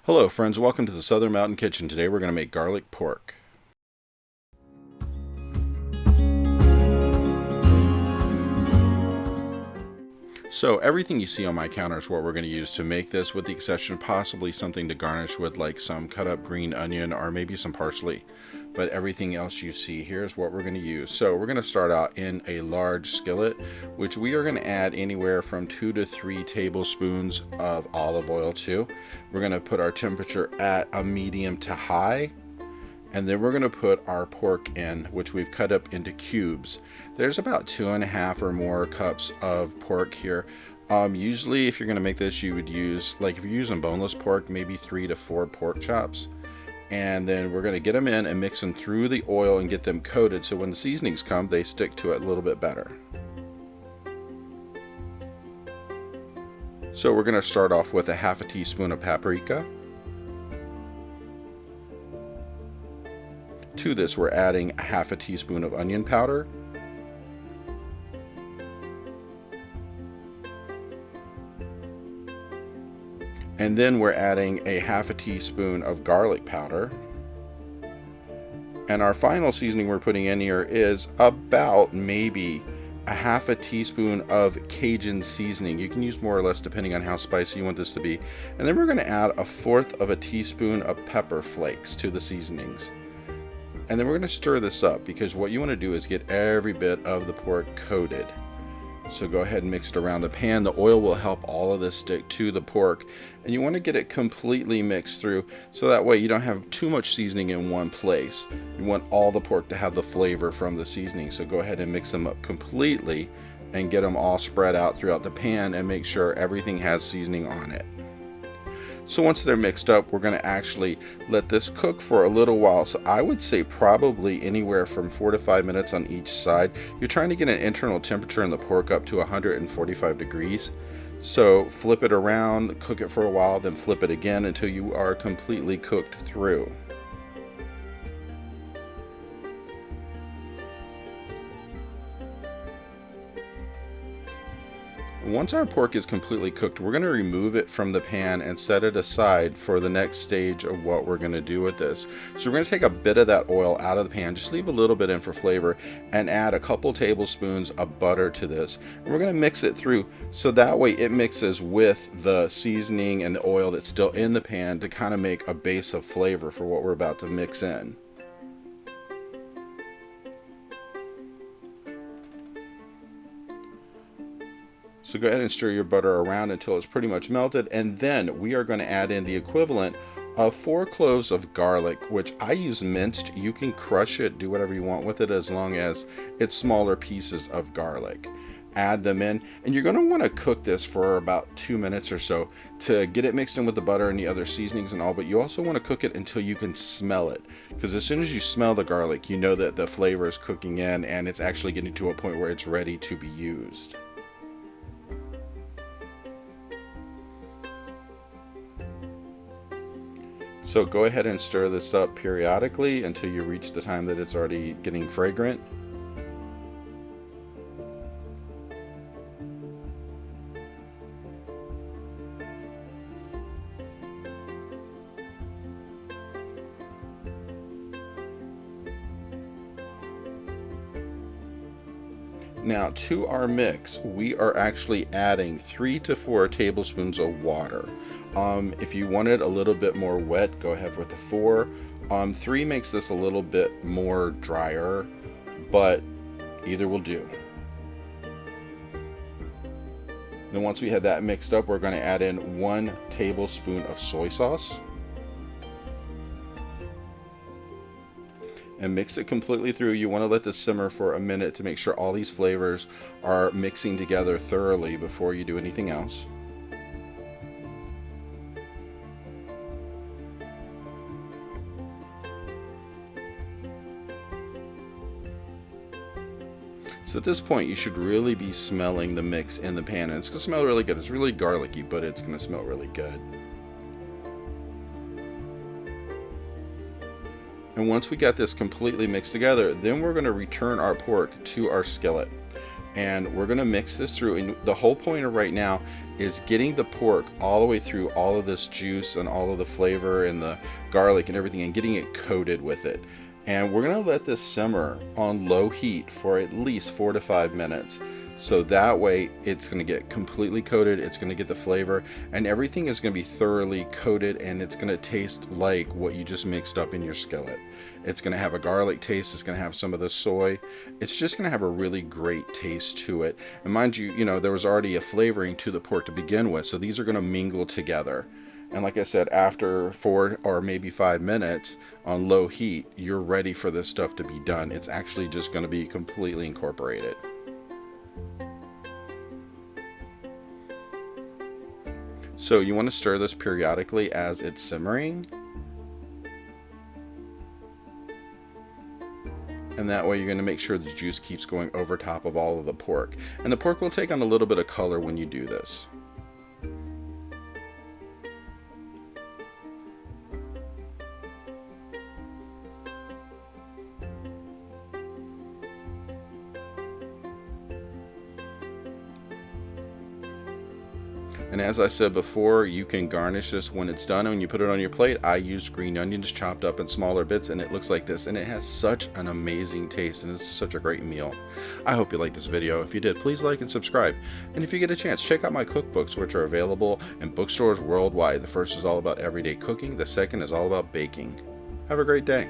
Hello friends, welcome to the Southern Mountain Kitchen. Today we're going to make garlic pork. So everything you see on my counter is what we're going to use to make this, with the exception of possibly something to garnish with, like some cut up green onion or maybe some parsley. But everything else you see here is what we're going to use. So we're going to start out in a large skillet, which we are going to add anywhere from 2 to 3 tablespoons of olive oil to. We're going to put our temperature at a medium to high. And then we're going to put our pork in, which we've cut up into cubes. There's about 2.5 or more cups of pork here. Usually if you're going to make this, you would use, like if you're using boneless pork, maybe 3 to 4 pork chops. And then we're going to get them in and mix them through the oil and get them coated, so when the seasonings come, they stick to it a little bit better. So we're going to start off with a 1/2 teaspoon of paprika. To this, we're adding a 1/2 teaspoon of onion powder. And then we're adding a 1/2 teaspoon of garlic powder. And our final seasoning we're putting in here is about maybe a 1/2 teaspoon of Cajun seasoning. You can use more or less depending on how spicy you want this to be. And then we're going to add a 1/4 teaspoon of pepper flakes to the seasonings. And then we're going to stir this up, because what you want to do is get every bit of the pork coated. So go ahead and mix it around the pan. The oil will help all of this stick to the pork, and you want to get it completely mixed through, so that way you don't have too much seasoning in one place. You want all the pork to have the flavor from the seasoning. So go ahead and mix them up completely and get them all spread out throughout the pan, and make sure everything has seasoning on it. So once they're mixed up, we're going to actually let this cook for a little while. So I would say probably anywhere from 4 to 5 minutes on each side. You're trying to get an internal temperature in the pork up to 145 degrees. So flip it around, cook it for a while, then flip it again until you are completely cooked through. Once our pork is completely cooked, we're going to remove it from the pan and set it aside for the next stage of what we're going to do with this. So we're going to take a bit of that oil out of the pan, just leave a little bit in for flavor, and add a couple tablespoons of butter to this. And we're going to mix it through, so that way it mixes with the seasoning and the oil that's still in the pan, to kind of make a base of flavor for what we're about to mix in. So go ahead and stir your butter around until it's pretty much melted, and then we are going to add in the equivalent of 4 cloves of garlic, which I use minced. You can crush it, do whatever you want with it, as long as it's smaller pieces of garlic. Add them in, and you're going to want to cook this for about 2 minutes or so to get it mixed in with the butter and the other seasonings and all, but you also want to cook it until you can smell it, because as soon as you smell the garlic, you know that the flavor is cooking in and it's actually getting to a point where it's ready to be used. So go ahead and stir this up periodically until you reach the time that it's already getting fragrant. Now to our mix, we are actually adding 3 to 4 tablespoons of water. If you want it a little bit more wet, go ahead with the 4. 3 makes this a little bit more drier, but either will do. Then once we have that mixed up, we're going to add in 1 tablespoon of soy sauce. And mix it completely through. You want to let this simmer for a minute to make sure all these flavors are mixing together thoroughly before you do anything else. So at this point, you should really be smelling the mix in the pan, and it's going to smell really good. It's really garlicky, but it's going to smell really good. And once we got this completely mixed together, then we're going to return our pork to our skillet. And we're going to mix this through, and the whole point of right now is getting the pork all the way through all of this juice and all of the flavor and the garlic and everything, and getting it coated with it. And we're going to let this simmer on low heat for at least 4 to 5 minutes. So that way it's going to get completely coated, it's going to get the flavor, and everything is going to be thoroughly coated, and it's going to taste like what you just mixed up in your skillet. It's going to have a garlic taste, it's going to have some of the soy. It's just going to have a really great taste to it. And mind you, there was already a flavoring to the pork to begin with, so these are going to mingle together. And like I said, after 4 or maybe 5 minutes on low heat, you're ready for this stuff to be done. It's actually just going to be completely incorporated. So you want to stir this periodically as it's simmering. And that way you're going to make sure the juice keeps going over top of all of the pork. And the pork will take on a little bit of color when you do this. And as I said before, you can garnish this when it's done. And when you put it on your plate, I used green onions chopped up in smaller bits, and it looks like this. And it has such an amazing taste, and it's such a great meal. I hope you liked this video. If you did, please like and subscribe. And if you get a chance, check out my cookbooks, which are available in bookstores worldwide. The first is all about everyday cooking. The second is all about baking. Have a great day.